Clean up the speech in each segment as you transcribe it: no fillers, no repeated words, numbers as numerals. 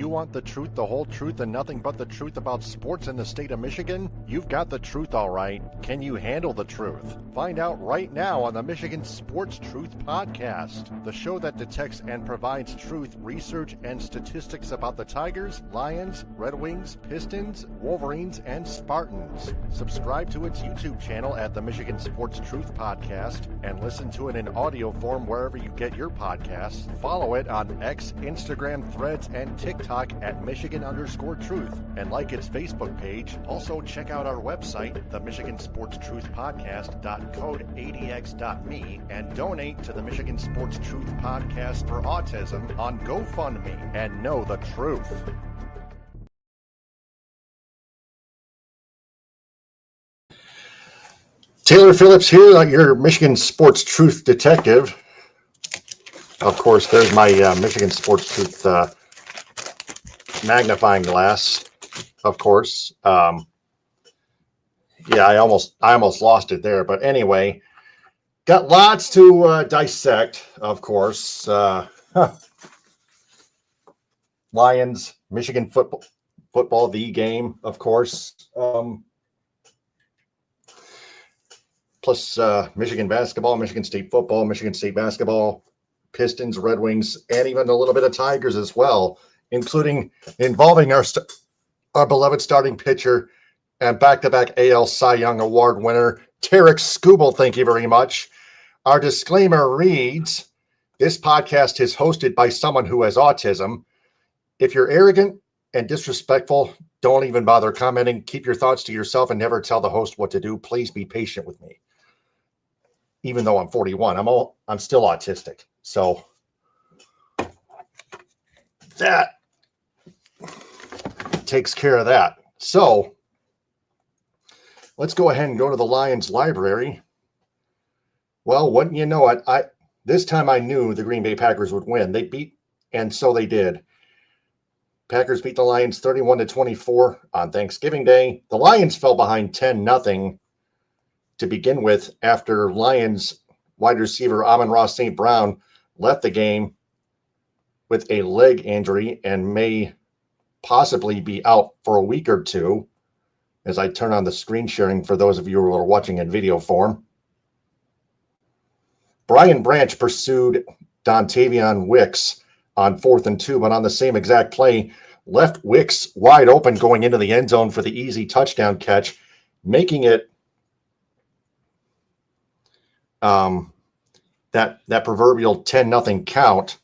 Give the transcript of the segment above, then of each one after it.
you want the truth, the whole truth, and nothing but the truth about sports in the state of Michigan? You've got the truth, all right. Can you handle the truth? Find out right now on the Michigan Sports Truth Podcast, the show that detects and provides truth, research, and statistics about the Tigers, Lions, Red Wings, Pistons, Wolverines, and Spartans. Subscribe to its YouTube channel at the Michigan Sports Truth Podcast and listen to it in audio form wherever you get your podcasts. Follow it on X, Instagram, Threads, and TikTok at Michigan_Truth, and like its Facebook page. Also check out our website, the Michigan Sports Truth Podcast.code80x.me, and donate to the Michigan Sports Truth Podcast for Autism on GoFundMe, and know the truth. Taylor Phillips here, your Michigan Sports Truth detective. Of course, there's my Michigan Sports Truth magnifying glass. Of course, yeah, I almost lost it there, but anyway, got lots to dissect. Of course, Lions, Michigan football, the game, of course. Plus Michigan basketball, Michigan State football, Michigan State basketball, Pistons, Red Wings, and even a little bit of Tigers as well, involving our beloved starting pitcher and back-to-back AL Cy Young Award winner, Tarik Skubal. Thank you very much. Our disclaimer reads, this podcast is hosted by someone who has autism. If you're arrogant and disrespectful, don't even bother commenting. Keep your thoughts to yourself and never tell the host what to do. Please be patient with me. Even though I'm 41, I'm still autistic. So that takes care of that. So let's go ahead and go to the Lions library. Well, wouldn't you know it, this time I knew the Green Bay Packers would win. And so they did. Packers beat the Lions 31-24 on Thanksgiving Day. The Lions fell behind 10-0 to begin with after Lions wide receiver Amon-Ra St. Brown left the game with a leg injury and may possibly be out for a week or two, as I turn on the screen sharing for those of you who are watching in video form. Brian Branch pursued Dontavian Wicks on 4th and 2, but on the same exact play, left Wicks wide open going into the end zone for the easy touchdown catch, making it that proverbial 10-0 count.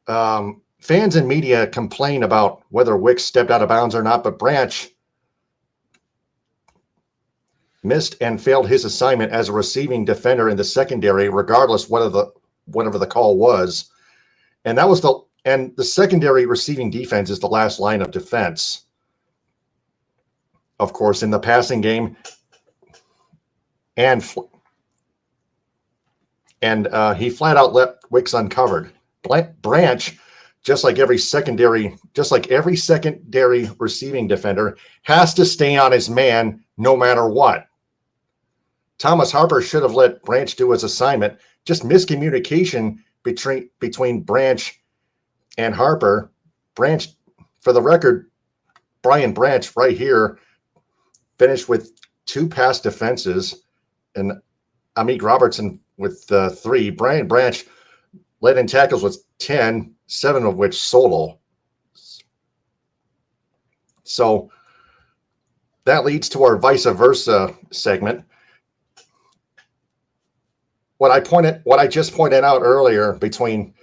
Fans and media complain about whether Wicks stepped out of bounds or not, but Branch missed and failed his assignment as a receiving defender in the secondary, regardless whatever the call was. And the secondary receiving defense is the last line of defense. Of course, in the passing game, and he flat out left Wicks uncovered. Branch, just like every secondary receiving defender, has to stay on his man no matter what. Thomas Harper should have let Branch do his assignment. Just miscommunication between Branch and Harper. Branch, for the record, Brian Branch right here finished with 2 pass defenses, and Amik Robertson with 3. Brian Branch led in tackles with 10, 7 of which solo. So that leads to our vice versa segment. What I just pointed out earlier in the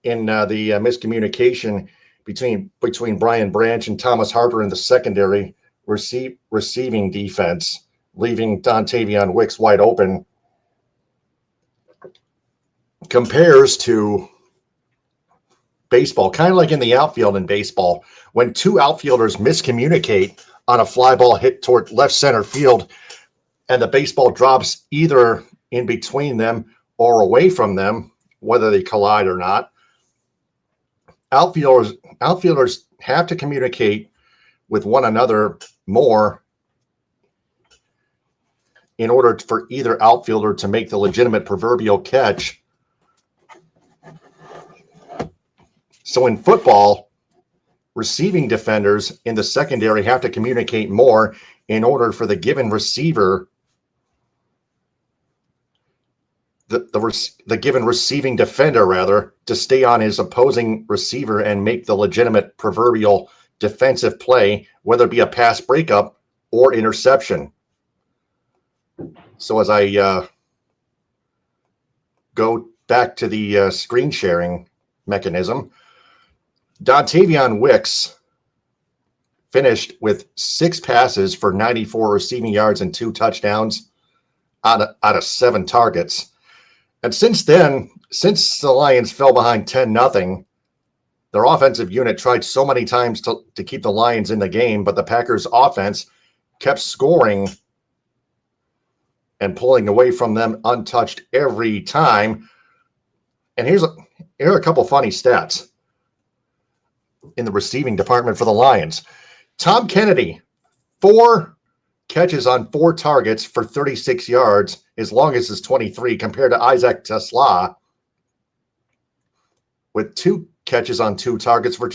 miscommunication between Brian Branch and Thomas Harper in the secondary receiving defense, leaving Dontavian Wicks wide open, compares to baseball, kind of like in the outfield in baseball, when 2 outfielders miscommunicate on a fly ball hit toward left center field and the baseball drops either in between them or away from them, whether they collide or not. Outfielders have to communicate with one another more in order for either outfielder to make the legitimate proverbial catch. So in football, receiving defenders in the secondary have to communicate more in order for the given receiver, the given receiving defender, rather, to stay on his opposing receiver and make the legitimate proverbial defensive play, whether it be a pass breakup or interception. So as I go back to the screen sharing mechanism, Dontavion Wicks finished with 6 passes for 94 receiving yards and 2 touchdowns out of 7 targets. And since then, since the Lions fell behind 10-0, their offensive unit tried so many times to keep the Lions in the game, but the Packers offense kept scoring and pulling away from them untouched every time. And here are a couple funny stats in the receiving department for the Lions. Tom Kennedy, 4 catches on 4 targets for 36 yards, as long as his 23, compared to Isaac Tesla with 2 catches on 2 targets for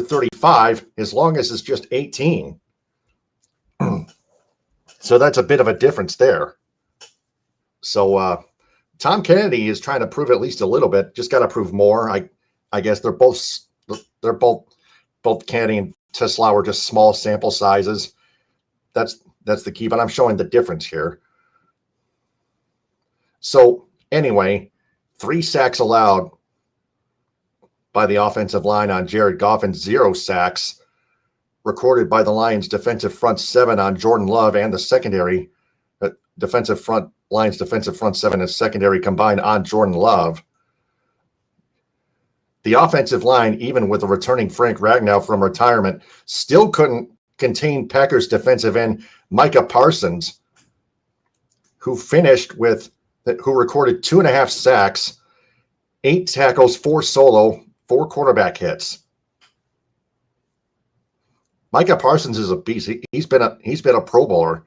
35, as long as it's just 18. So that's a bit of a difference there. So Tom Kennedy is trying to prove at least a little bit. Just got to prove more. I guess they're both Kennedy and Tesla were just small sample sizes. That's the key. But I'm showing the difference here. So anyway, 3 sacks allowed by the offensive line on Jared Goff and 0 sacks recorded by the Lions defensive front 7 on Jordan Love and the secondary Lions defensive front 7 and secondary combined on Jordan Love. The offensive line, even with the returning Frank Ragnow from retirement, still couldn't contain Packers defensive end Micah Parsons, who recorded 2.5 sacks, 8 tackles, 4 solo, 4 quarterback hits. Micah Parsons is a beast. He's been a Pro Bowler.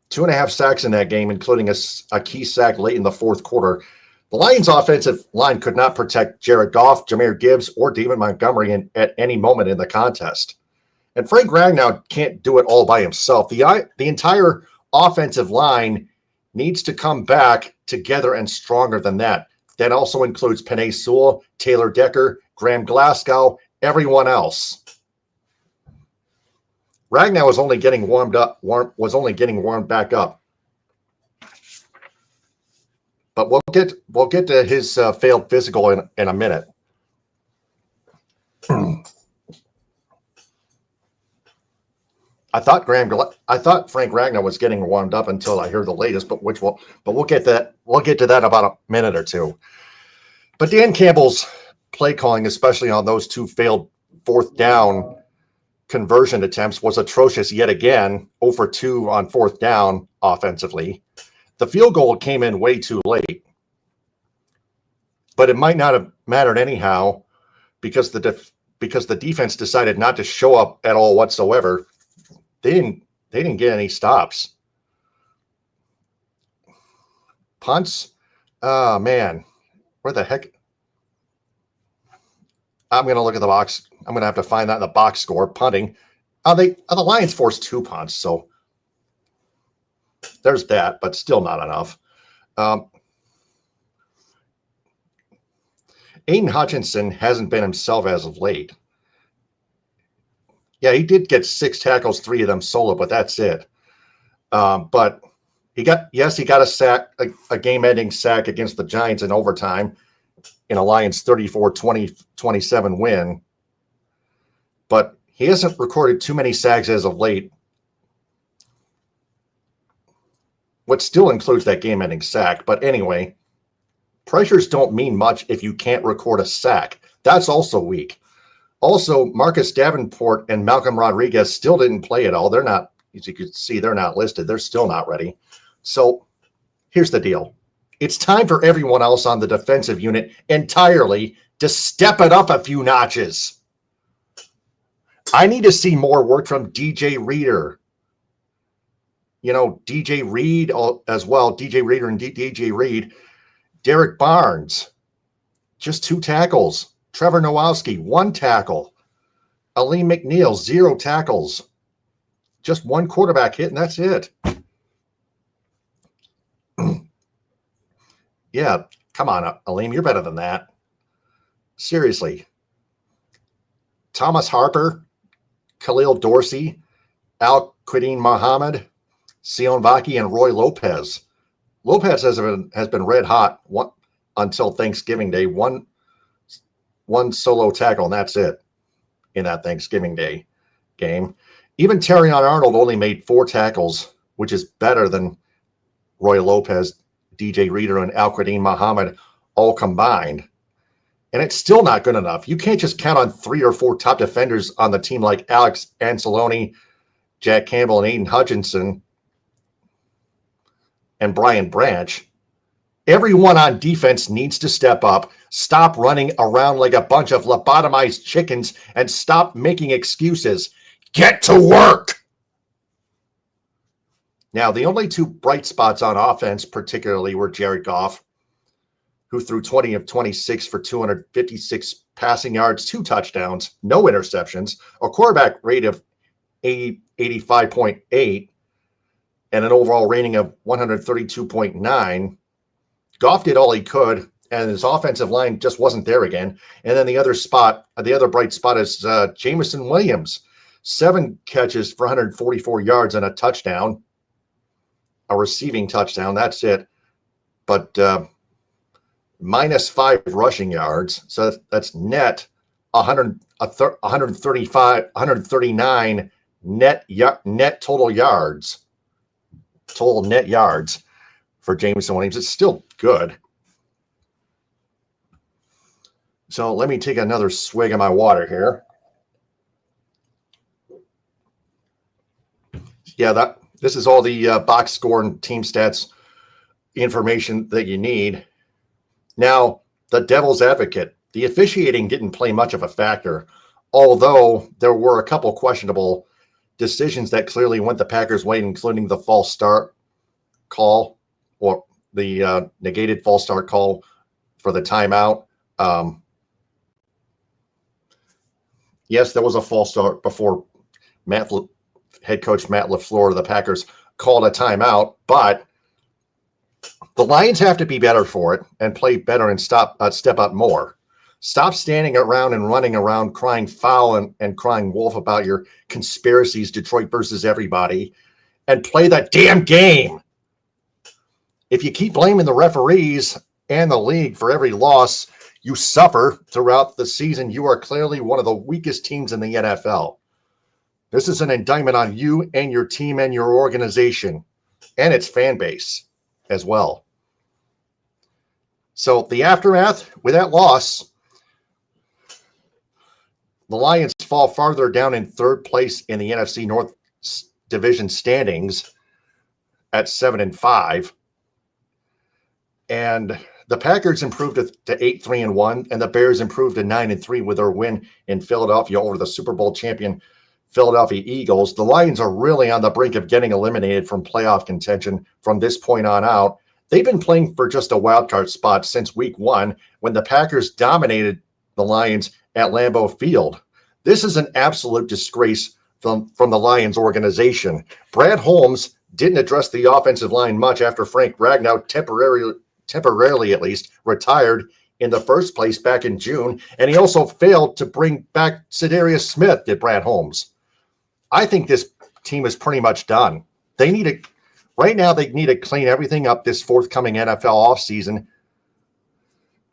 2.5 sacks in that game, including a key sack late in the 4th quarter. The Lions' offensive line could not protect Jared Goff, Jahmyr Gibbs, or David Montgomery at any moment in the contest. And Frank Ragnow can't do it all by himself. The entire offensive line needs to come back together and stronger than that. That also includes Penei Sewell, Taylor Decker, Graham Glasgow, everyone else. Ragnow was only getting warmed back up. But we'll get to his failed physical in a minute. I thought Frank Ragnow was getting warmed up until I heard the latest, but we'll get that. We'll get to that about a minute or two. But Dan Campbell's play calling, especially on those 2 failed 4th down conversion attempts, was atrocious yet again. 0 for 2 on 4th down offensively. The field goal came in way too late, but it might not have mattered anyhow because the defense decided not to show up at all whatsoever. They didn't get any stops. Punts, oh man, where the heck? I'm going to look at the box. I'm going to have to find that in the box score. Punting. The Lions forced 2 punts, so there's that, but still not enough. Aiden Hutchinson hasn't been himself as of late. Yeah, he did get 6 tackles, 3 of them solo, but that's it. But he got a sack, a game-ending sack against the Giants in overtime in a Lions 34-27 win. But he hasn't recorded too many sacks as of late, what still includes that game-ending sack. But anyway, pressures don't mean much if you can't record a sack. That's also weak. Also, Marcus Davenport and Malcolm Rodriguez still didn't play at all. They're not, as you can see, they're not listed. They're still not ready. So here's the deal. It's time for everyone else on the defensive unit entirely to step it up a few notches. I need to see more work from DJ Reader. DJ Reed as well. DJ Reader and DJ Reed. Derek Barnes, just 2 tackles. Trevor Nowalski, 1 tackle. Aleem McNeil, 0 tackles. Just 1 quarterback hit, and that's it. Yeah, come on, Aleem, you're better than that. Seriously. Thomas Harper, Khalil Dorsey, Al-Quadin Muhammad, Sion Vaki, and Roy Lopez. Lopez has been red hot until Thanksgiving Day. One solo tackle, and that's it in that Thanksgiving Day game. Even Terrion Arnold only made 4 tackles, which is better than Roy Lopez, DJ Reader, and Al-Quadin Muhammad all combined. And it's still not good enough. You can't just count on 3 or 4 top defenders on the team like Alex Anceloni, Jack Campbell, and Aiden Hutchinson, and Brian Branch. Everyone on defense needs to step up, stop running around like a bunch of lobotomized chickens, and stop making excuses. Get to work! Now, the only 2 bright spots on offense particularly were Jared Goff, who threw 20 of 26 for 256 passing yards, 2 touchdowns, no interceptions, a quarterback rate of 85.8, and an overall rating of 132.9. Goff did all he could, and his offensive line just wasn't there again. And then the other bright spot is Jameson Williams, 7 catches for 144 yards and a touchdown, a receiving touchdown. That's it. But minus 5 rushing yards. So that's net 139 net total yards. Total net yards for Jameson Williams. It's still good. So let me take another swig of my water here. Yeah, this is all the box score and team stats information that you need. Now, the devil's advocate. The officiating didn't play much of a factor, although there were a couple questionable decisions that clearly went the Packers' way, including the false start call, or the negated false start call for the timeout. Yes, there was a false start before head coach Matt LaFleur of the Packers called a timeout, but the Lions have to be better for it and play better and step up more. Stop standing around and running around crying foul and crying wolf about your conspiracies, Detroit versus everybody, and play that damn game. If you keep blaming the referees and the league for every loss you suffer throughout the season, you are clearly one of the weakest teams in the NFL. This is an indictment on you and your team and your organization and its fan base as well. So the aftermath with that loss, the Lions fall farther down in 3rd place in the NFC North Division standings at 7-5. And the Packers improved to 8-3-1, and the Bears improved to 9-3 with their win in Philadelphia over the Super Bowl champion Philadelphia Eagles. The Lions are really on the brink of getting eliminated from playoff contention from this point on out. They've been playing for just a wild card spot since week 1 when the Packers dominated the Lions at Lambeau Field. This is an absolute disgrace from the Lions organization. Brad Holmes didn't address the offensive line much after Frank Ragnow temporarily at least retired in the first place back in June, and he also failed to bring back Cedarius Smith, did Brad Holmes. I think this team is pretty much done. Right now they need to clean everything up this forthcoming NFL offseason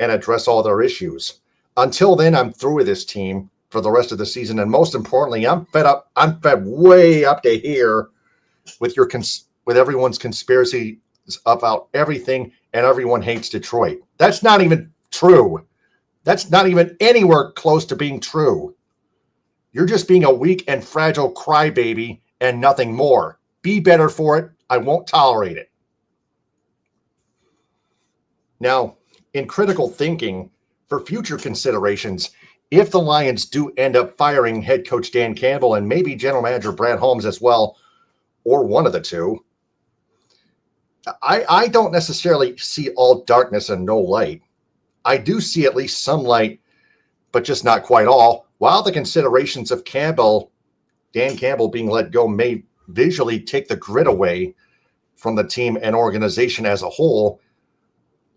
and address all their issues. Until then, I'm through with this team for the rest of the season, and most importantly, I'm fed up. I'm fed way up to here with everyone's conspiracy about everything, and everyone hates Detroit. That's not even true. That's not even anywhere close to being true. You're just being a weak and fragile crybaby and nothing more. Be better for it. I won't tolerate it. Now, in critical thinking, for future considerations, if the Lions do end up firing head coach Dan Campbell and maybe general manager Brad Holmes as well, or one of the two, I don't necessarily see all darkness and no light. I do see at least some light but just not quite all. While the considerations of Dan Campbell being let go may visually take the grit away from the team and organization as a whole,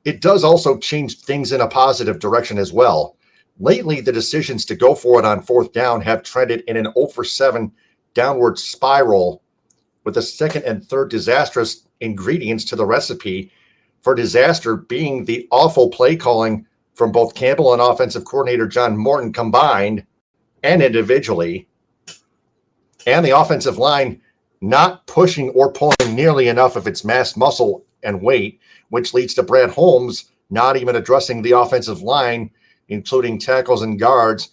it does also change things in a positive direction as well. Lately, the decisions to go for it on fourth down have trended in an 0 for 7 downward spiral, with the second and third disastrous ingredients to the recipe for disaster being the awful play calling from both Campbell and offensive coordinator John Morton combined and individually, and the offensive line not pushing or pulling nearly enough of its mass muscle and weight, which leads to Brad Holmes not even addressing the offensive line, including tackles and guards,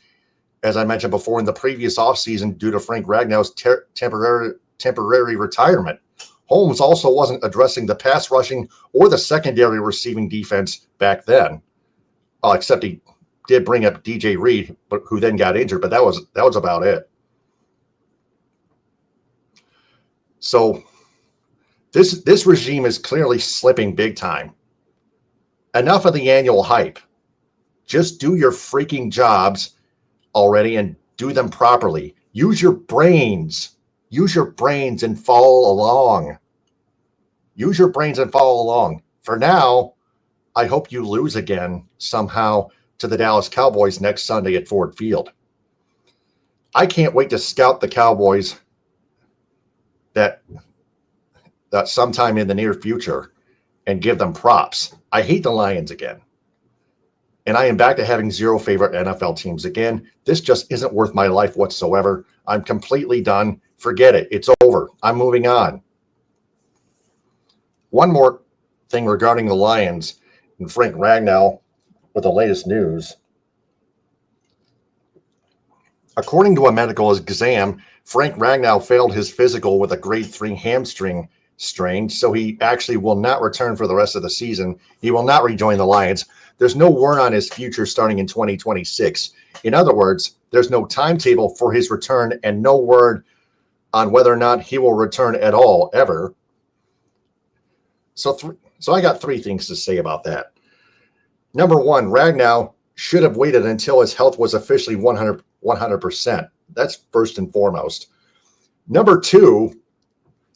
as I mentioned before, in the previous offseason due to Frank Ragnow's temporary retirement. Holmes also wasn't addressing the pass rushing or the secondary receiving defense back then, except he did bring up DJ Reed, but who then got injured, but that was about it. So this regime is clearly slipping big time. Enough of the annual hype. Just do your freaking jobs already and do them properly. Use your brains. Use your brains and follow along. Use your brains and follow along. For now, I hope you lose again somehow to the Dallas Cowboys next Sunday at Ford Field. I can't wait to scout the Cowboys that sometime in the near future and give them props. I hate the Lions again. And I am back to having zero favorite NFL teams again. This just isn't worth my life whatsoever. I'm completely done. Forget it. It's over. I'm moving on. One more thing regarding the Lions and Frank Ragnow with the latest news. According to a medical exam, Frank Ragnow failed his physical with a grade 3 hamstring strain, so he actually will not return for the rest of the season. He will not rejoin the Lions. There's no word on his future starting in 2026. In other words, there's no timetable for his return and no word on whether or not he will return at all, ever. So I got three things to say about that. Number one, Ragnow should have waited until his health was officially 100%. That's first and foremost. Number two,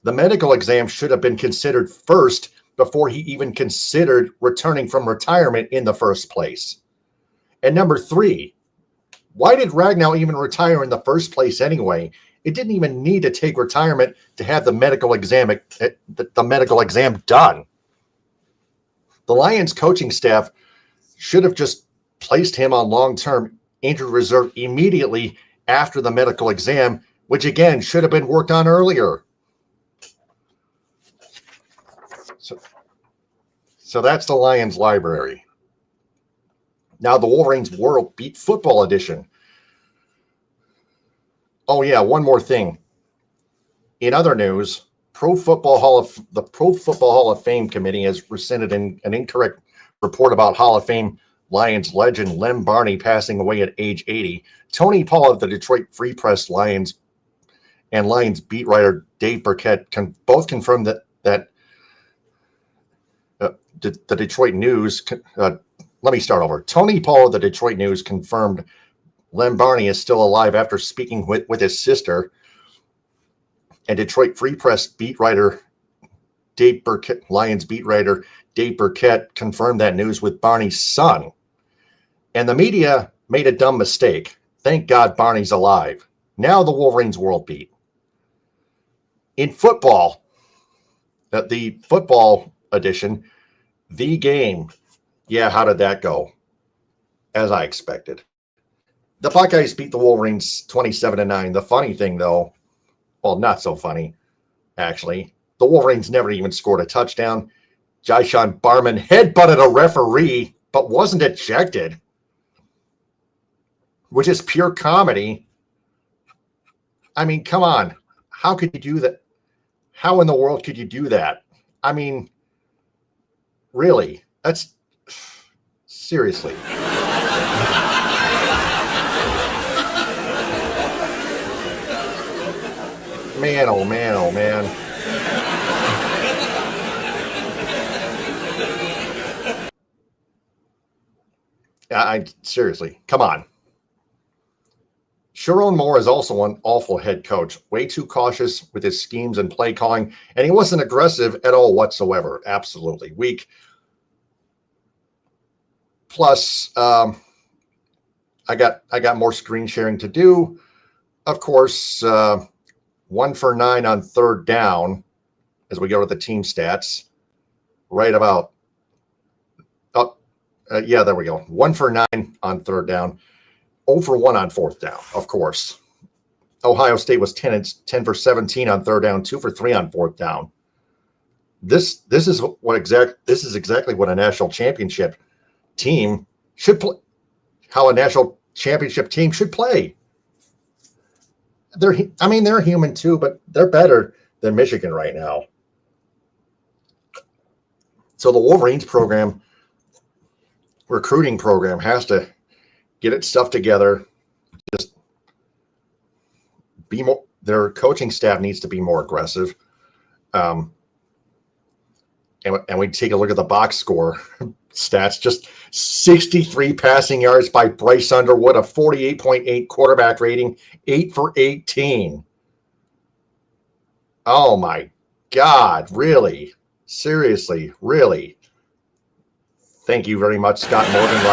the medical exam should have been considered first before he even considered returning from retirement in the first place. And number three, why did Ragnow even retire in the first place anyway? It didn't even need to take retirement to have the medical exam done. The Lions coaching staff should have just placed him on long-term injured reserve immediately after the medical exam, which again should have been worked on earlier. So that's the Lions library. Now the Wolverines World Beat Football Edition. Oh yeah, one more thing. In other news, the Pro Football Hall of Fame committee has rescinded an incorrect report about Hall of Fame Lions legend Lem Barney passing away at age 80. Tony Paul of the Detroit Free Press Lions and Lions beat writer Dave Burkett both confirmed that the Detroit News. Let me start over. Tony Paul of the Detroit News confirmed Lem Barney is still alive after speaking with his sister. And Detroit Free Press beat writer Dave Burkett, Lions beat writer Dave Burkett, confirmed that news with Barney's son. And the media made a dumb mistake. Thank God Barney's alive. Now the Wolverines World Beat. In football, the football edition, the game. Yeah, how did that go? As I expected. The Buckeyes beat the Wolverines 27-9. The funny thing, though, well, not so funny, actually, the Wolverines never even scored a touchdown. Jyshawn Barman headbutted a referee, but wasn't ejected, which is pure comedy. I mean, come on. How could you do that? How in the world could you do that? I mean, really? That's seriously. Man, oh man, oh man. I seriously, come on. Sharon Moore is also an awful head coach, way too cautious with his schemes and play calling, and he wasn't aggressive at all whatsoever. Absolutely weak. Plus, I got more screen sharing to do. Of course, 1 for 9 on third down as we go to the team stats. Right about, there we go. 1 for 9 on third down. 0 for 1 on fourth down, of course. Ohio State was 10 for 17 on third down, 2 for 3 on fourth down. This is exactly what a national championship team should play. How a national championship team should play. They're human too, but they're better than Michigan right now. So the Wolverines recruiting program has to get its stuff together. Just be more. Their coaching staff needs to be more aggressive. And we take a look at the box score stats. Just 63 passing yards by Bryce Underwood, a 48.8 quarterback rating, 8 for 18. Oh my God! Really? Seriously? Really? Thank you very much, Scott Morgan.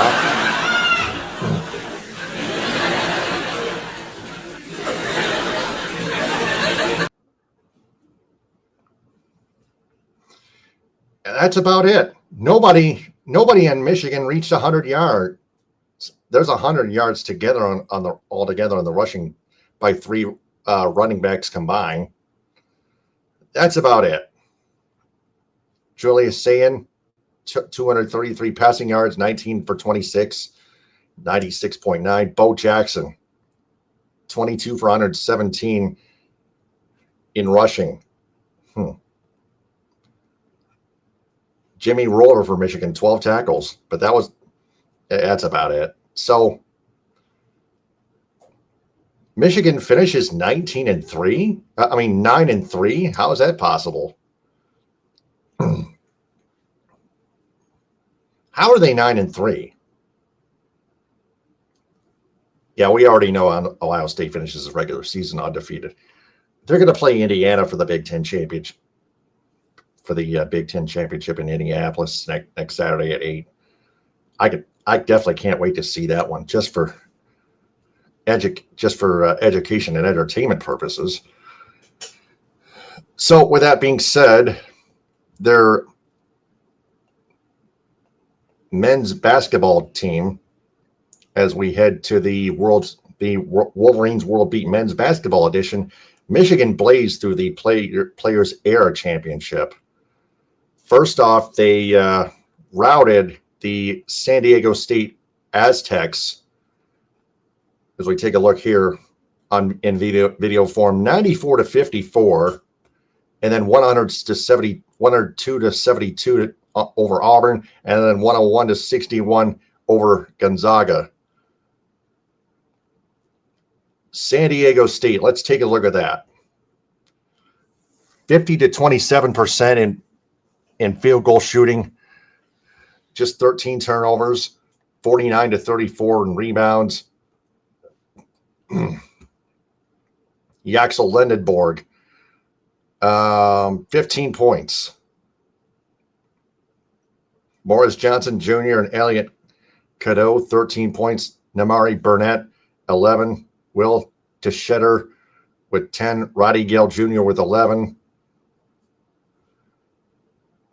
That's about it. Nobody in Michigan reached 100 yards. There's 100 yards together altogether on the rushing by 3 running backs combined. That's about it. Julius Sayin, 233 passing yards, 19 for 26, 96.9. Bo Jackson, 22 for 117 in rushing. Jimmy Roller for Michigan, 12 tackles, but that's about it. So Michigan finishes 9-3. 9-3. How is that possible? How are they 9-3? Yeah, we already know Ohio State finishes the regular season undefeated. They're going to play Indiana for the Big Ten championship. For the Big Ten championship in Indianapolis next Saturday at 8. I definitely can't wait to see that one just for education and entertainment purposes. So with that being said, their men's basketball team, as we head to the Wolverines World Beat Men's Basketball Edition, Michigan blazed through the Players Era Championship. First off, they routed the San Diego State Aztecs, as we take a look here in video form, 94-54, and then 102-72 over Auburn, and then 101-61 over Gonzaga. San Diego State, let's take a look at that. 50-27% in field goal shooting, just 13 turnovers, 49-34 in rebounds. Yaxel Lendenborg, 15 points. Morris Johnson Jr. and Elliot Cadeau, 13 points. Namari Burnett, 11. Will Tschetter with 10. Roddy Gale Jr. with 11.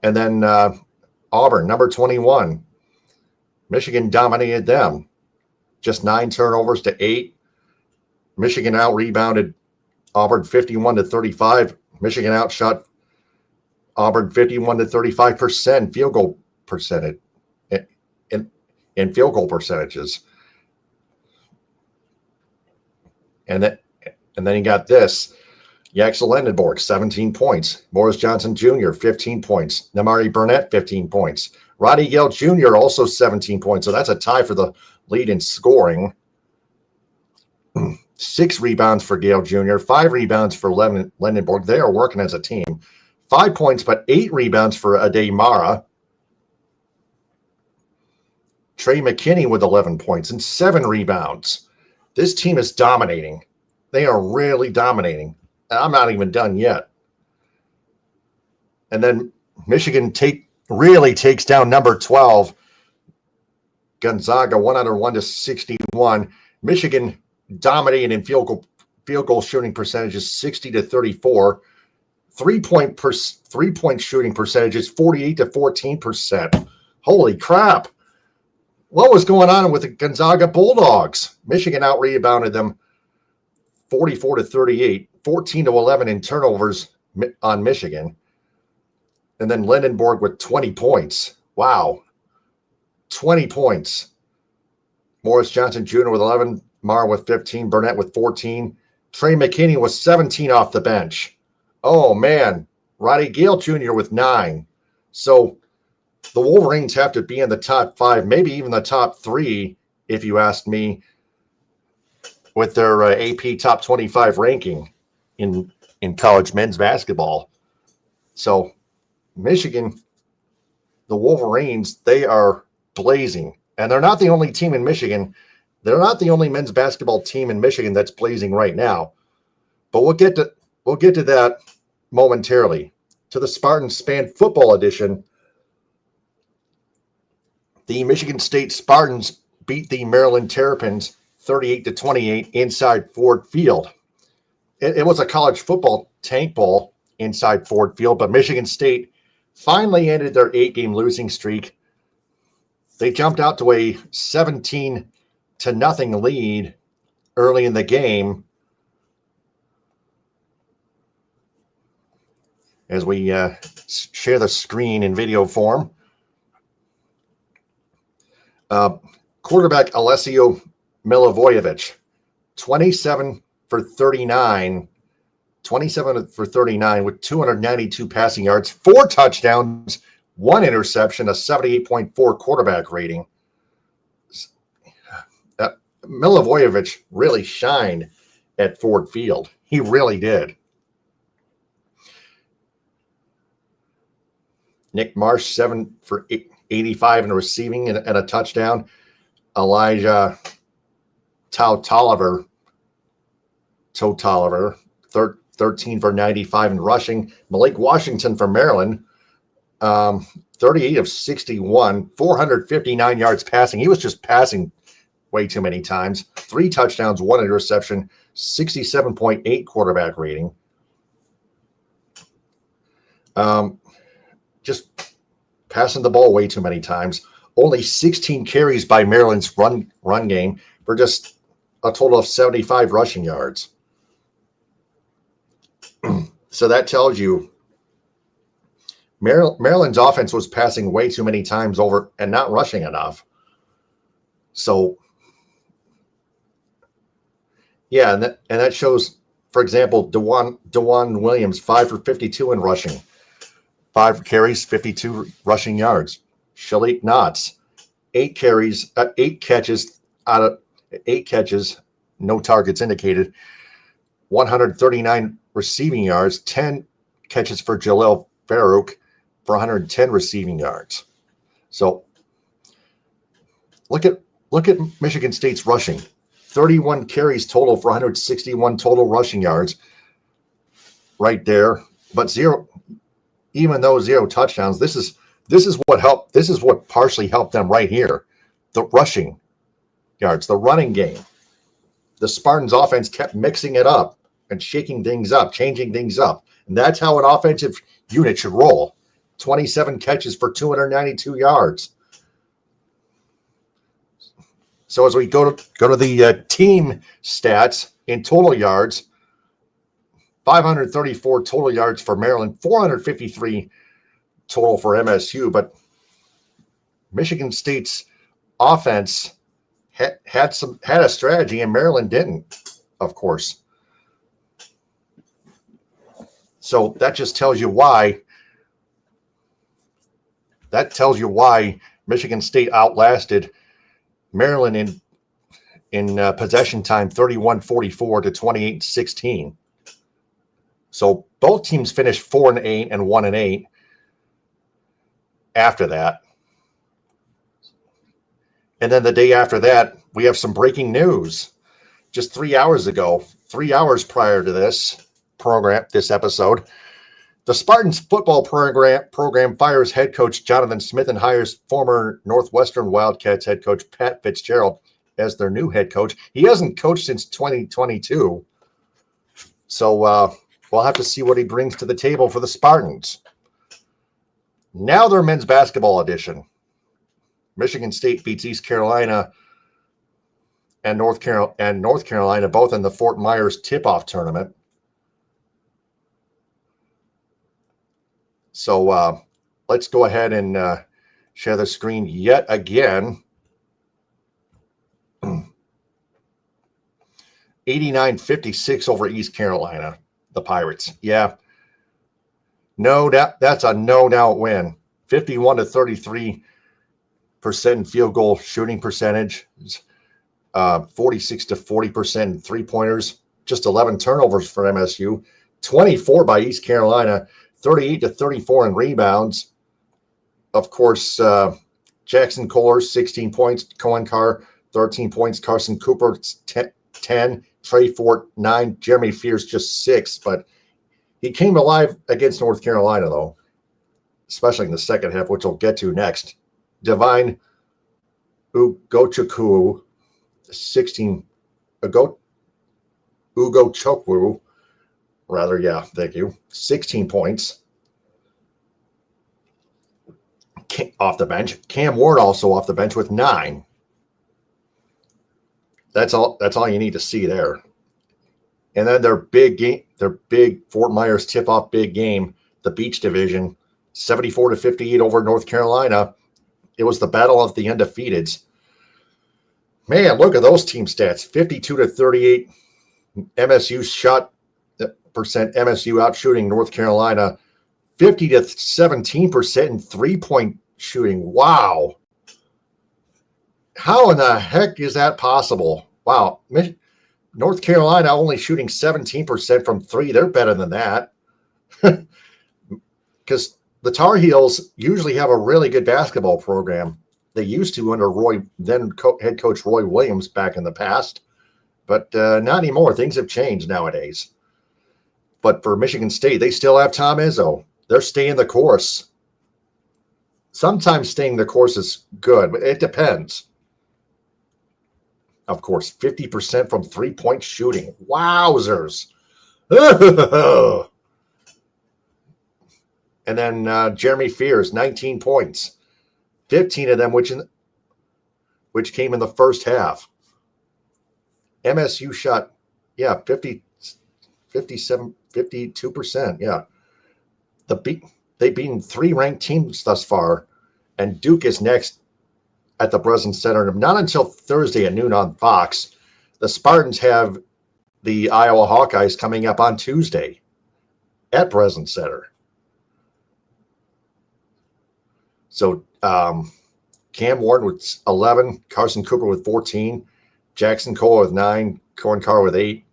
And then Auburn, number 21. Michigan dominated them. Just 9 turnovers to 8. Michigan out-rebounded Auburn 51-35. Michigan outshot Auburn 51-35% field goal percentage in field goal percentages. And then you got this. Yaxel Lendenborg, 17 points. Morris Johnson Jr., 15 points. Namari Burnett, 15 points. Roddy Gale Jr., also 17 points. So that's a tie for the lead in scoring. 6 rebounds for Gale Jr., 5 rebounds for Lendenborg. They are working as a team. 5 points, but 8 rebounds for Ade Mara. Trey McKinney with 11 points and 7 rebounds. This team is dominating. They are really dominating. And I'm not even done yet. And then Michigan really takes down number 12, Gonzaga, 101-61. Michigan dominating in field goal shooting percentages, 60-34. Three-point shooting percentages, 48-14%. Holy crap. What was going on with the Gonzaga Bulldogs? Michigan out-rebounded them 44-38, 14-11 in turnovers on Michigan. And then Lindenborg with 20 points. Wow. 20 points. Morris Johnson Jr. with 11, Marr with 15, Burnett with 14. Trey McKinney was 17 off the bench. Oh, man. Roddy Gale Jr. with 9. So the Wolverines have to be in the top 5, maybe even the top 3, if you ask me, with their AP top 25 ranking in college men's basketball. So Michigan, the Wolverines, they are blazing. And they're not the only team in Michigan. They're not the only men's basketball team in Michigan that's blazing right now. But we'll get to that momentarily. To the Spartans Span Football Edition, the Michigan State Spartans beat the Maryland Terrapins 38-28 inside Ford Field. It was a college football tank bowl inside Ford Field, but Michigan State finally ended their 8-game losing streak. They jumped out to a 17-0 lead early in the game. As we share the screen in video form. Quarterback Alessio Milivojevic, 27 for 39 with 292 passing yards, 4 touchdowns, 1 interception, a 78.4 quarterback rating. Milivojevic really shined at Ford Field. He really did. Nick Marsh, 7 for 85 in receiving and a touchdown. Elijah Tolliver, 13 for 95 in rushing. Malik Washington from Maryland, 38 of 61, 459 yards passing. He was just passing way too many times. 3 touchdowns, 1 interception, 67.8 quarterback rating. Just passing the ball way too many times. Only 16 carries by Maryland's run game for just a total of 75 rushing yards. So that tells you Maryland's offense was passing way too many times over and not rushing enough. So, yeah, and that shows, for example, DeJuan Williams, 5 for 52 in rushing. 5 carries, 52 rushing yards. Shalik Knotts, 8 catches, no targets indicated, 139 receiving yards, 10 catches for Jalil Farouk for 110 receiving yards. So look at Michigan State's rushing. 31 carries total for 161 total rushing yards right there, but 0 touchdowns. This is what helped. This is what partially helped them right here. The rushing yards, the running game. The Spartans offense kept mixing it up and shaking things up, changing things up. And that's how an offensive unit should roll. 27 catches for 292 yards. So as we go to the team stats in total yards, 534 total yards for Maryland, 453 total for MSU, but Michigan State's offense had a strategy and Maryland didn't, of course. So that just tells you why. That tells you why Michigan State outlasted Maryland in possession time, 31-44 to 28-16. So both teams finished 4-8 and 1-8 after that. And then the day after that, we have some breaking news. just 3 hours ago, 3 hours prior to this episode, the Spartans football program fires head coach Jonathan Smith and hires former Northwestern Wildcats head coach Pat Fitzgerald as their new head coach. He hasn't coached since 2022. So we'll have to see what he brings to the table for the Spartans. Now their men's basketball edition. Michigan State beats East Carolina and North Carolina, both in the Fort Myers tip-off tournament. So let's go ahead and share the screen yet again. 89-56 over East Carolina, the Pirates. Yeah. No doubt, that's a no-doubt win. 51-33% field goal shooting percentage. 46-40% three-pointers. Just 11 turnovers for MSU. 24 by East Carolina. 38-34 in rebounds. Of course, Jackson Kohler, 16 points. Cohen Carr, 13 points. Carson Cooper, 10. Trey Fort, 9. Jeremy Fears, just 6. But he came alive against North Carolina, though, especially in the second half, which we'll get to next. Divine Ugochukwu, 16. Ugo Chokwu, rather, yeah, thank you. 16 points. Off the bench. Cam Ward also off the bench with 9. That's all you need to see there. And then their big Fort Myers tip-off big game, the Beach Division, 74-58 over North Carolina. It was the battle of the undefeateds. Man, look at those team stats. 52-38 MSU shot percent. MSU outshooting North Carolina. 50-17% in three-point shooting. Wow. How in the heck is that possible? Wow. North Carolina only shooting 17% from 3. They're better than that. Because the Tar Heels usually have a really good basketball program. They used to under head coach Roy Williams back in the past. But not anymore. Things have changed nowadays. But for Michigan State, they still have Tom Izzo. They're staying the course. Sometimes staying the course is good, but it depends. Of course, 50% from three-point shooting. Wowzers. And then Jeremy Fears, 19 points. 15 of them, which came in the first half. MSU shot, 52%, yeah. They've beaten 3 ranked teams thus far, and Duke is next at the Breslin Center. Not until Thursday at noon on Fox. The Spartans have the Iowa Hawkeyes coming up on Tuesday at Breslin Center. So Cam Ward with 11, Carson Cooper with 14, Jackson Kohler with 9, Cohen Carr with 8.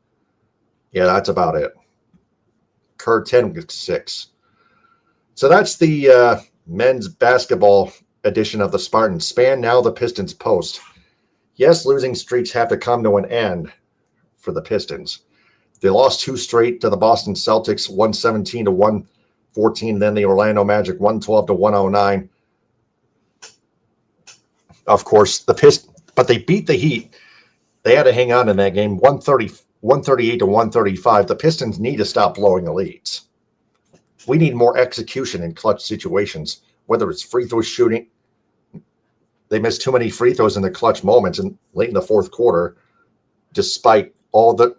Yeah, that's about it. Kerr 10 with 6. So that's the men's basketball edition of the Spartans. Span now the Pistons post. Yes, losing streaks have to come to an end for the Pistons. They lost 2 straight to the Boston Celtics, 117-114. Then the Orlando Magic, 112-109. Of course, but they beat the Heat. They had to hang on in that game, 138-135. The Pistons need to stop blowing the leads. We need more execution in clutch situations, whether it's free throw shooting. They missed too many free throws in the clutch moments and late in the fourth quarter, despite all their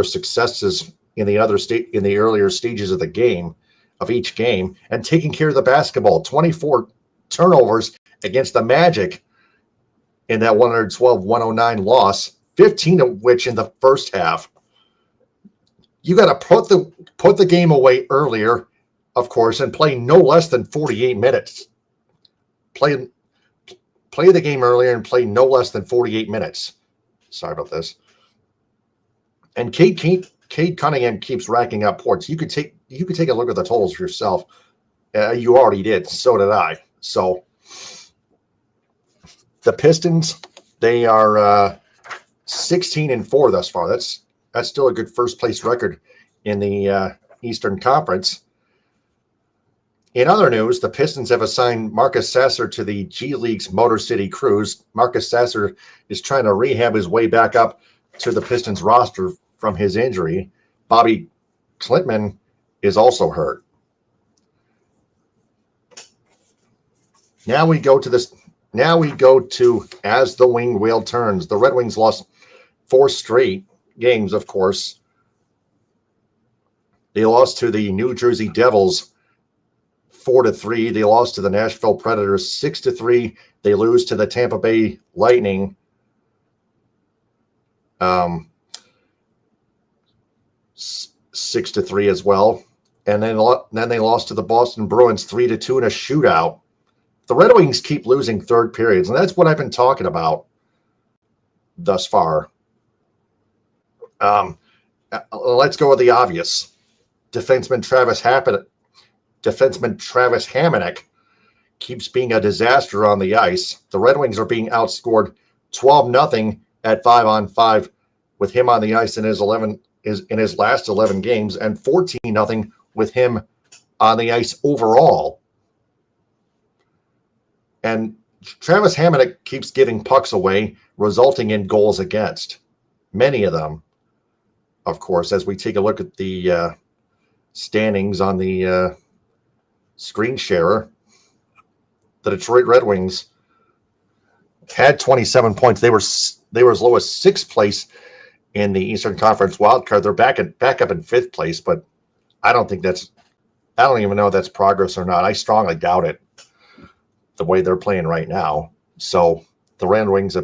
successes in the earlier stages of the game, of each game, and taking care of the basketball. 24 turnovers against the Magic in that 112-109 loss, 15 of which in the first half. You got to put the game away earlier, of course, and play no less than 48 minutes. Play the game earlier and play no less than 48 minutes. Sorry about this. And Cade Cunningham keeps racking up points. You could take a look at the totals yourself. You already did. So did I. So the Pistons, they are 16-4 thus far. That's still a good first place record in the Eastern Conference. In other news, the Pistons have assigned Marcus Sasser to the G League's Motor City Cruise. Marcus Sasser is trying to rehab his way back up to the Pistons roster from his injury. Bobby Klintman is also hurt. Now we go to as the winged wheel turns. The Red Wings lost 4 straight games, of course. They lost to the New Jersey Devils 4-3. They lost to the Nashville Predators 6-3. They lose to the Tampa Bay Lightning 6-3 as well. And then they lost to the Boston Bruins 3-2 in a shootout. The Red Wings keep losing third periods, and that's what I've been talking about thus far. Let's go with the obvious. Defenseman Travis Hamonic keeps being a disaster on the ice. The Red Wings are being outscored 12-0 at 5-on-5 with him on the ice in his last 11 games, and 14-0 with him on the ice overall. And Travis Hamonic keeps giving pucks away, resulting in goals against. Many of them, of course, as we take a look at the standings on the screen sharer. The Detroit Red Wings had 27 points. They were as low as 6th place in the Eastern Conference wildcard. They're back up in 5th place, but I don't even know if that's progress or not. I strongly doubt it, the way they're playing right now. So the Red Wings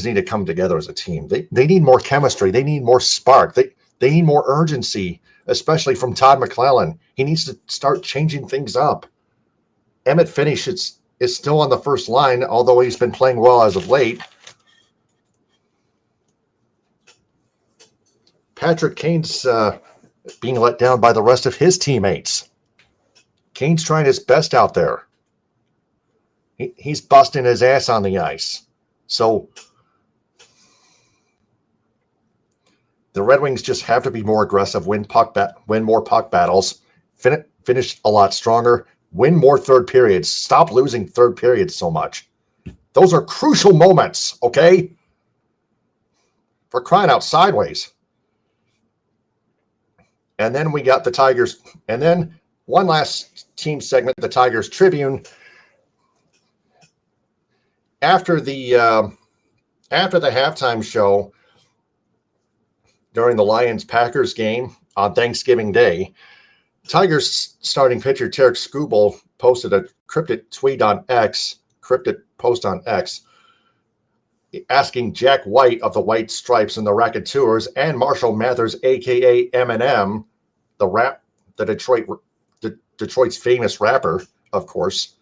need to come together as a team. They need more chemistry. They need more spark. They need more urgency, especially from Todd McClellan. He needs to start changing things up. Emmett Finish is still on the first line, although he's been playing well as of late. Patrick Kane's being let down by the rest of his teammates. Kane's trying his best out there. He's busting his ass on the ice. So the Red Wings just have to be more aggressive, win more puck battles, finish a lot stronger, win more third periods. Stop losing third periods so much. Those are crucial moments, okay? For crying out sideways. And then we got the Tigers. And then one last team segment, the Tigers Tribune. After the halftime show during the Lions-Packers game on Thanksgiving Day, Tigers starting pitcher Tarik Skubal posted a cryptic post on X, asking Jack White of the White Stripes and the Racketeers and Marshall Mathers, a.k.a. Eminem, Detroit's famous rapper, of course,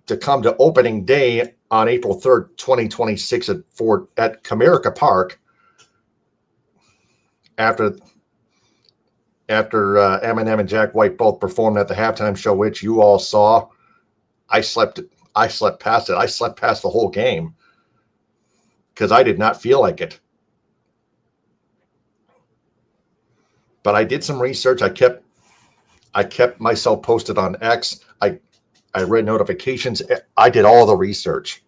to come to opening day on April 3rd, 2026 at Comerica Park after Eminem and Jack White both performed at the halftime show, which you all saw. I slept past it. I slept past the whole game because I did not feel like it. But I did some research. I kept myself posted on X. I read notifications. I did all the research.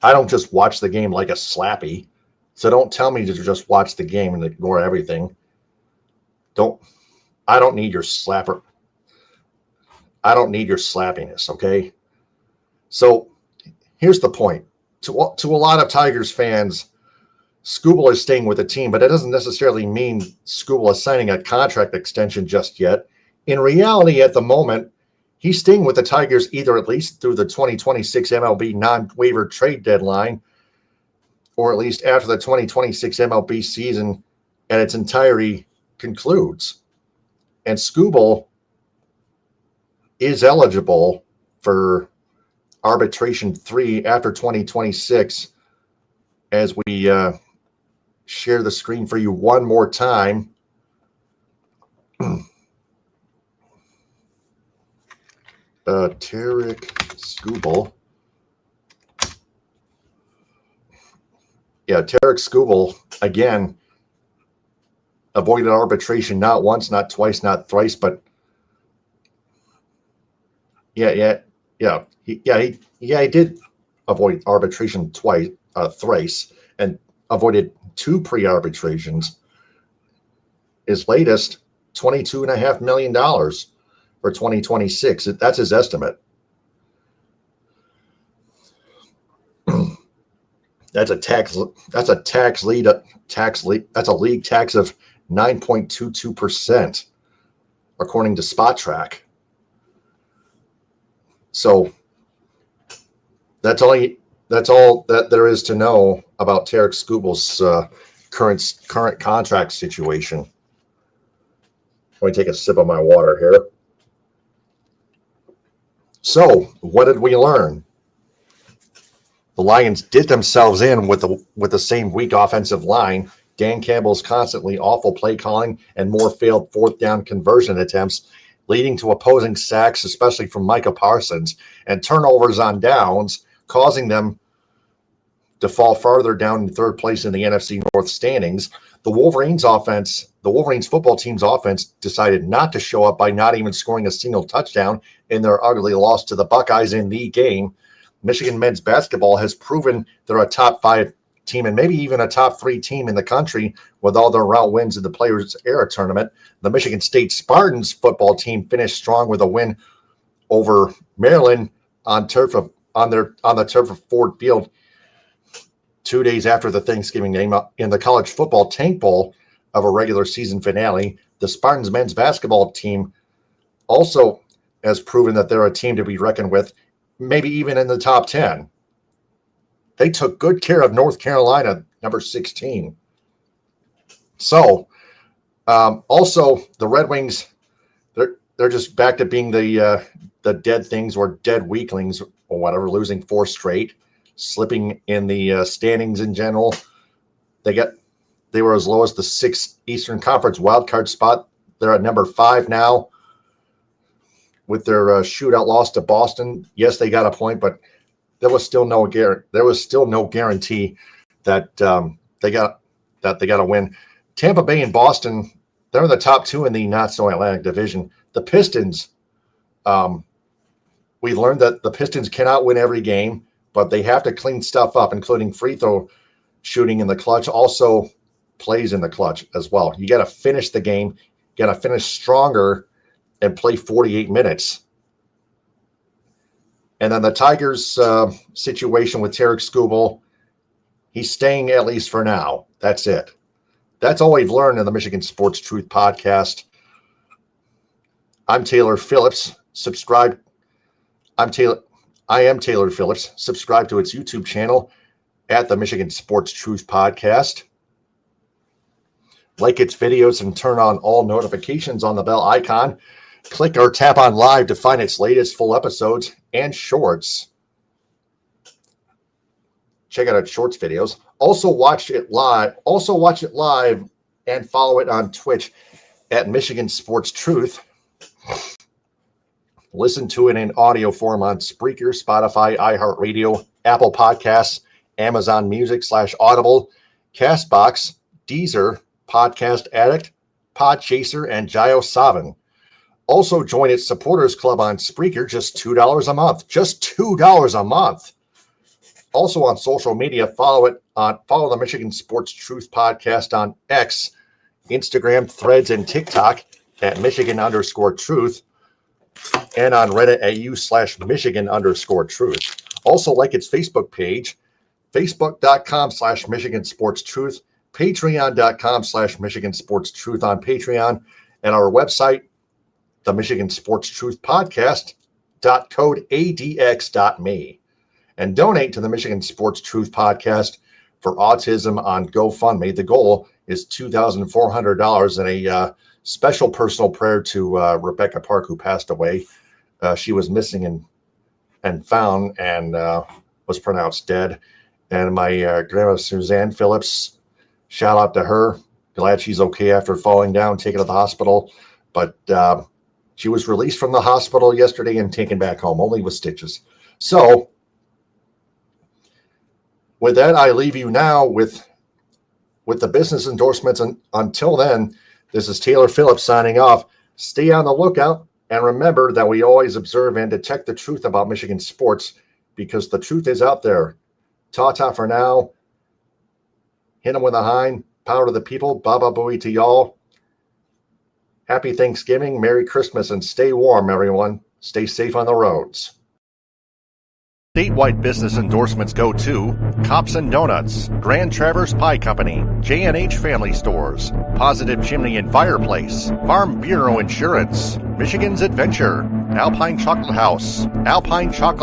I don't just watch the game like a slappy. So don't tell me to just watch the game and ignore everything. I don't need your slapper. I don't need your slappiness, okay? So here's the point. To a lot of Tigers fans, Skubal is staying with the team, but it doesn't necessarily mean Skubal is signing a contract extension just yet. In reality, at the moment, he's staying with the Tigers either at least through the 2026 MLB non-waiver trade deadline, or at least after the 2026 MLB season and its entirety concludes. And Skubal is eligible for arbitration 3 after 2026. As we share the screen for you one more time. Tarik Skubal. Tarik Skubal, again, avoided arbitration not once, not twice, not thrice, but he did avoid arbitration thrice, and avoided 2 pre-arbitrations. His latest, $22.5 million for 2026. That's his estimate. That's a league tax of 9.22%, according to Spot Track. So that's all that there is to know about Tarik Skubal's current contract situation. Let me take a sip of my water here. So, what did we learn? The Lions did themselves in with the same weak offensive line. Dan Campbell's constantly awful play calling and more failed fourth down conversion attempts, leading to opposing sacks, especially from Micah Parsons, and turnovers on downs, causing them to fall farther down in third place in the NFC North standings. The Wolverines football team's offense decided not to show up by not even scoring a single touchdown in their ugly loss to the Buckeyes in the game. Michigan men's basketball has proven they're a top 5 team and maybe even a top 3 team in the country with all their route wins in the Players Era tournament. The Michigan State Spartans football team finished strong with a win over Maryland on the turf of Ford Field 2 days after the Thanksgiving game in the college football tank bowl of a regular season finale. The Spartans men's basketball team also has proven that they're a team to be reckoned with, maybe even in the top 10. They took good care of North Carolina, number 16. So, also the Red Wings, they're just back to being the dead things or dead weaklings or whatever, losing 4 straight, slipping in the standings in general. They were as low as the 6th Eastern Conference wildcard spot. They're at number 5 now with their shootout loss to Boston. Yes, they got a point, but there was still no guarantee that they got a win. Tampa Bay and Boston, they're in the top 2 in the not so Atlantic division. The Pistons, we've learned that the Pistons cannot win every game, but they have to clean stuff up, including free throw shooting in the clutch, also plays in the clutch as well. You got to finish the game, got to finish stronger and play 48 minutes. And then the Tigers situation with Tarik Skubal, he's staying at least for now. That's it. That's all we've learned in the Michigan Sports Truth podcast. I'm Taylor Phillips. I am Taylor Phillips. Subscribe to its YouTube channel at the Michigan Sports Truth podcast. Like its videos and turn on all notifications on the bell icon. Click or tap on live to find its latest full episodes and shorts. Check out its shorts videos. Also watch it live and follow it on Twitch at Michigan Sports Truth. Listen to it in audio form on Spreaker, Spotify, iHeartRadio, Apple Podcasts, Amazon Music /Audible, Castbox, Deezer, Podcast Addict, Podchaser, and JioSaavn. Also join its supporters club on Spreaker, just $2 a month. Just $2 a month. Also on social media, follow the Michigan Sports Truth podcast on X, Instagram, Threads, and TikTok at Michigan_Truth, and on Reddit at u/Michigan_Truth. Also like its Facebook page, facebook.com/Michigan Sports Truth, patreon.com/Michigan Sports Truth on Patreon, and our website, the Michigan Sports Truth Podcast .codeadx.me. And donate to the Michigan Sports Truth Podcast for autism on GoFundMe. The goal is $2,400 and a special personal prayer to Rebecca Park, who passed away. She was missing and found and was pronounced dead. And my grandma, Suzanne Phillips, shout out to her. Glad she's okay after falling down, taken to the hospital. But she was released from the hospital yesterday and taken back home, only with stitches. So with that, I leave you now with the business endorsements. And until then, this is Taylor Phillips signing off. Stay on the lookout, and remember that we always observe and detect the truth about Michigan sports, because the truth is out there. Ta-ta for now. Hit them with a hind. Power to the people. Baba Booey to y'all. Happy Thanksgiving, Merry Christmas, and stay warm, everyone. Stay safe on the roads. Statewide business endorsements go to Cops and Donuts, Grand Traverse Pie Company, J&H Family Stores, Positive Chimney and Fireplace, Farm Bureau Insurance, Michigan's Adventure, Alpine Chocolate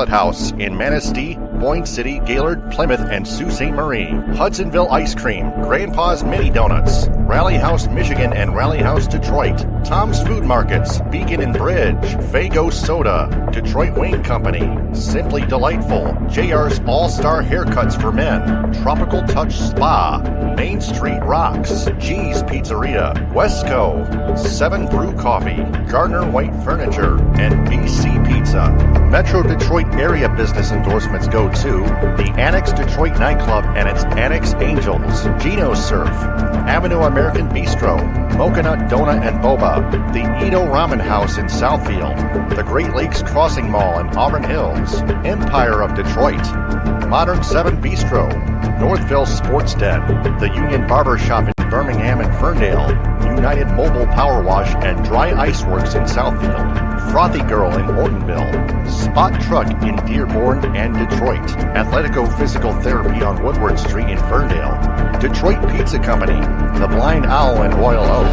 House in Manistee, Boyne City, Gaylord, Plymouth, and Sault Ste. Marie, Hudsonville Ice Cream, Grandpa's Mini Donuts, Rally House, Michigan, and Rally House, Detroit, Tom's Food Markets, Beacon and Bridge, Fago Soda, Detroit Wing Company, Simply Delightful, JR's All-Star Haircuts for Men, Tropical Touch Spa, Main Street Rocks, G's Pizzeria, Westco, 7 Brew Coffee, Gardner White Furniture, and BC Pizza. Metro Detroit area business endorsements go to the Annex Detroit Nightclub and its Annex Angels, Gino's Surf, Avenue American Bistro, Mocha Donut and Boba, the Edo Ramen House in Southfield, the Great Lakes Crossing Mall in Auburn Hills, Empire of Detroit, Modern 7 Bistro, Northville Sports Den, the Union Barber Shop in Birmingham and Ferndale, United Mobile Power Wash and Dry Ice Works in Southfield, Frothy Girl in Ortonville, Spot Truck in Dearborn and Detroit, Athletico Physical Therapy on Woodward Street in Ferndale, Detroit Pizza Company, The Blind Owl in Royal Oak.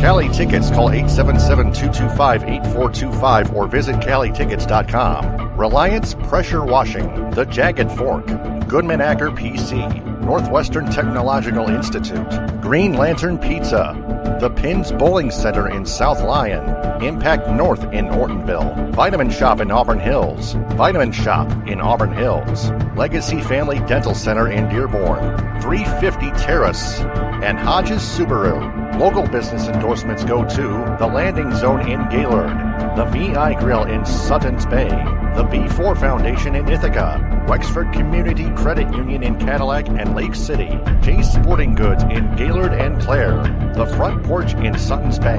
Cali Tickets, call 877-225-8425 or visit CaliTickets.com. Reliance Pressure Washing, The Jagged Fork, Goodman Acker PC, Northwestern Technological Institute, Green Lantern Pizza, The Pins Bowling Center in South Lyon, Impact North in Ortonville, Vitamin Shop in Auburn Hills, Vitamin Shop in Auburn Hills, Legacy Family Dental Center in Dearborn, 350 Terrace, and Hodges Subaru. Local business endorsements go to the Landing Zone in Gaylord, the VI Grill in Suttons Bay, the B4 Foundation in Ithaca, Wexford Community Credit Union in Cadillac and Lake City, Jay's Sporting Goods in Gaylord and Clare, the Front Porch in Suttons Bay,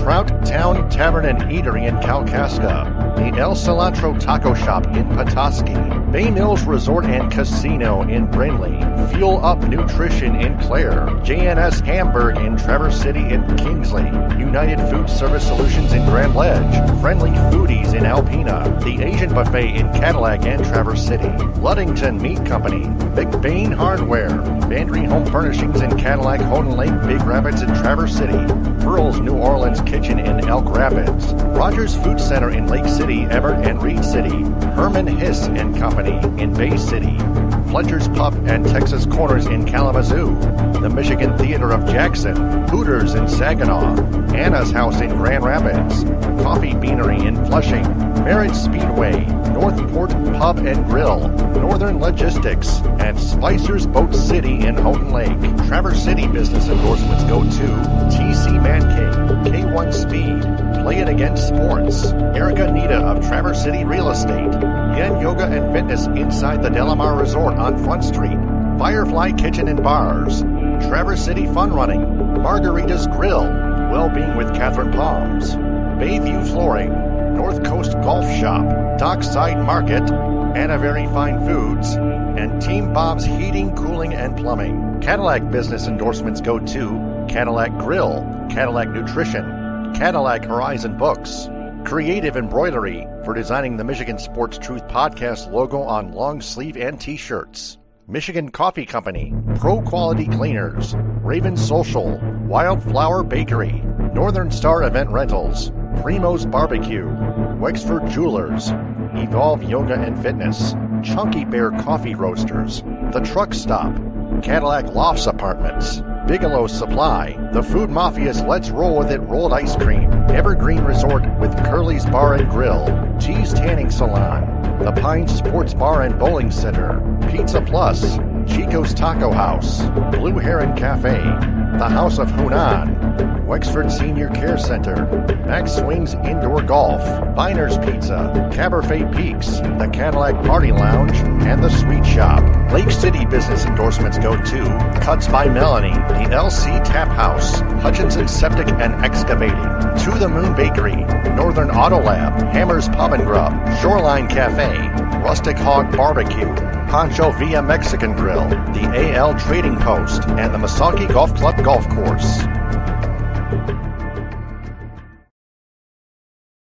Trout Town Tavern and Eatery in Kalkaska, the El Cilantro Taco Shop in Petoskey, Bay Mills Resort and Casino in Brindley, Fuel Up Nutrition in Clare, JNS Hamburg in Traverse City and Kingsley, United Food Service Solutions in Grand Ledge, Friendly Foodies in Alpena, the Asian Buffet in Cadillac and Traverse City, Luddington Meat Company, McBain Hardware, Bandry Home Furnishings in Cadillac, Houghton Lake, Big Rapids, and Traverse City, Pearl's New Orleans Kitchen in Elk Rapids, Rogers Food Center in Lake City, Everett, and Reed City, Herman Hiss and Company in Bay City, Fletcher's Pub and Texas Corners in Kalamazoo, the Michigan Theater of Jackson, Hooters in Saginaw, Anna's House in Grand Rapids, Coffee Beanery in Flushing, Merritt Speedway, Northport Pub and Grill, Northern Logistics, and Spicer's Boat City in Houghton Lake. Traverse City business endorsements go to TC Man Cave, K1 Speed, Play It Again Sports, Erica Nita of Traverse City Real Estate, Yen Yoga and Fitness inside the Delamar Resort on Front Street, Firefly Kitchen and Bars, Traverse City Fun Running, Margarita's Grill, Wellbeing with Catherine Palms, Bayview Flooring, North Coast Golf Shop, Dockside Market, Anna Very Fine Foods, and Team Bob's Heating, Cooling, and Plumbing. Cadillac business endorsements go to Cadillac Grill, Cadillac Nutrition, Cadillac Horizon Books, Creative Embroidery for designing the Michigan Sports Truth Podcast logo on long sleeve and t-shirts, Michigan Coffee Company, Pro Quality Cleaners, Raven Social, Wildflower Bakery, Northern Star Event Rentals, Primo's Barbecue, Wexford Jewelers, Evolve Yoga and Fitness, Chunky Bear Coffee Roasters, The Truck Stop, Cadillac Lofts Apartments, Bigelow Supply, The Food Mafia's Let's Roll With It Rolled Ice Cream, Evergreen Resort with Curly's Bar and Grill, G's Tanning Salon, The Pines Sports Bar and Bowling Center, Pizza Plus, Chico's Taco House, Blue Heron Cafe, The House of Hunan, Wexford Senior Care Center, Max Swings Indoor Golf, Viner's Pizza, Cabernet Peaks, the Cadillac Party Lounge, and the Sweet Shop. Lake City business endorsements go to Cuts by Melanie, the LC Tap House, Hutchinson Septic and Excavating, To the Moon Bakery, Northern Auto Lab, Hammer's Pub and Grub, Shoreline Cafe, Rustic Hog Barbecue, Pancho Villa Mexican Grill, the AL Trading Post, and the Misaki Golf Club Golf Course.